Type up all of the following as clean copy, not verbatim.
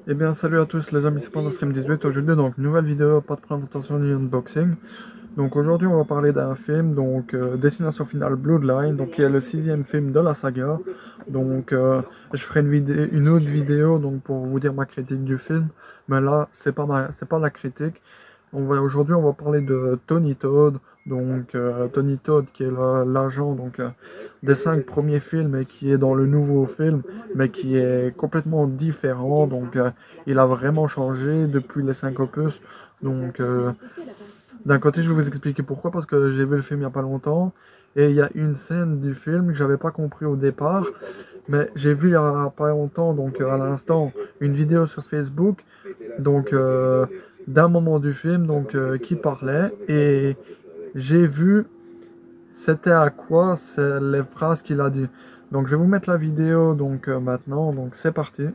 Eh bien salut à tous les amis, c'est Pandastream18. Aujourd'hui donc nouvelle vidéo, pas de présentation ni unboxing. Donc aujourd'hui on va parler d'un film, donc Destination Finale Bloodline, donc qui est le 6e film de la saga. Donc je ferai une autre vidéo donc pour vous dire ma critique du film, mais là c'est pas la critique. Aujourd'hui on va parler de Tony Todd, donc Tony Todd qui est l'agent donc des 5 premiers films et qui est dans le nouveau film, mais qui est complètement différent. Donc il a vraiment changé depuis les 5 opus. Donc d'un côté je vais vous expliquer pourquoi, parce que j'ai vu le film il n'y a pas longtemps et il y a une scène du film que j'avais pas compris au départ, mais j'ai vu il y a pas longtemps, donc à l'instant, une vidéo sur Facebook, donc d'un moment du film, donc qui parlait, et j'ai vu c'était à quoi c'est les phrases qu'il a dit. Donc je vais vous mettre la vidéo donc maintenant, donc c'est parti.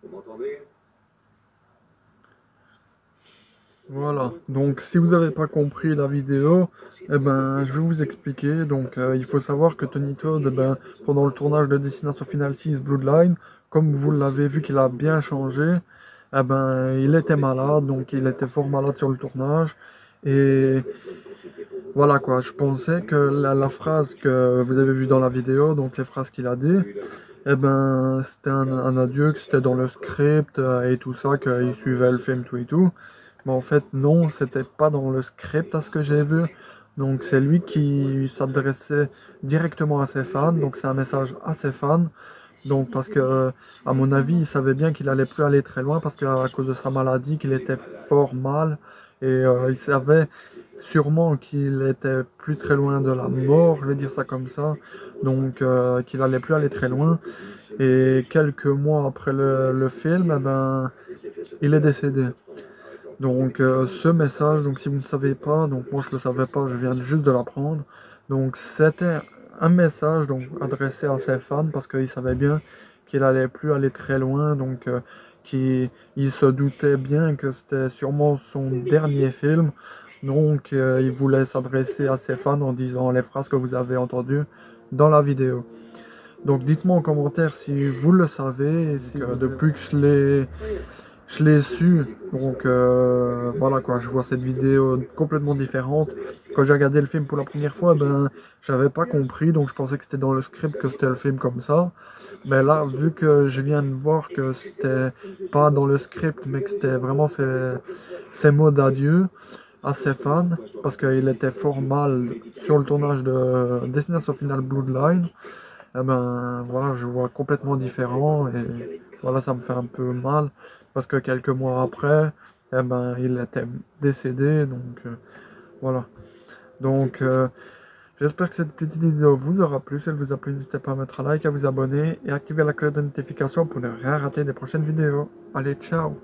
Vous m'entendez? Voilà, donc si vous n'avez pas compris la vidéo, eh ben, je vais vous expliquer. Donc il faut savoir que Tony Todd, eh ben, pendant le tournage de Destination Finale 6 Bloodline, comme vous l'avez vu qu'il a bien changé, eh ben, il était malade, donc il était fort malade sur le tournage. Et voilà quoi, je pensais que la phrase que vous avez vue dans la vidéo, donc les phrases qu'il a dit, eh ben, c'était un adieu, que c'était dans le script et tout ça, qu'il suivait le film, tout et tout. Mais en fait, non, c'était pas dans le script à ce que j'ai vu. Donc, c'est lui qui s'adressait directement à ses fans. Donc, c'est un message à ses fans. Donc, parce que, à mon avis, il savait bien qu'il allait plus aller très loin parce qu'à cause de sa maladie, qu'il était fort mal. Et il savait sûrement qu'il était plus très loin de la mort, je vais dire ça comme ça. Donc, qu'il allait plus aller très loin. Et quelques mois après le film, eh ben, il est décédé. Donc ce message, donc si vous ne savez pas, donc moi je le savais pas, je viens juste de l'apprendre. Donc c'était un message donc adressé à ses fans parce qu'il savait bien qu'il allait plus aller très loin, donc qu'il il se doutait bien que c'était sûrement son dernier film. Donc il voulait s'adresser à ses fans en disant les phrases que vous avez entendues dans la vidéo. Donc dites-moi en commentaire si vous le savez, et si depuis que je l'ai su, donc voilà quoi, je vois cette vidéo complètement différente. Quand j'ai regardé le film pour la première fois, ben j'avais pas compris, donc je pensais que c'était dans le script que c'était le film comme ça. Mais là, vu que je viens de voir que c'était pas dans le script, mais que c'était vraiment ses mots d'adieu à ses fans, parce qu'il était fort mal sur le tournage de Destination Finale Bloodline, eh ben voilà, je vois complètement différent et voilà, ça me fait un peu mal parce que quelques mois après, eh ben il était décédé, donc voilà. Donc j'espère que cette petite vidéo vous aura plu. Si elle vous a plu, n'hésitez pas à mettre un like, à vous abonner et à activer la cloche de notification pour ne rien rater des prochaines vidéos. Allez, ciao!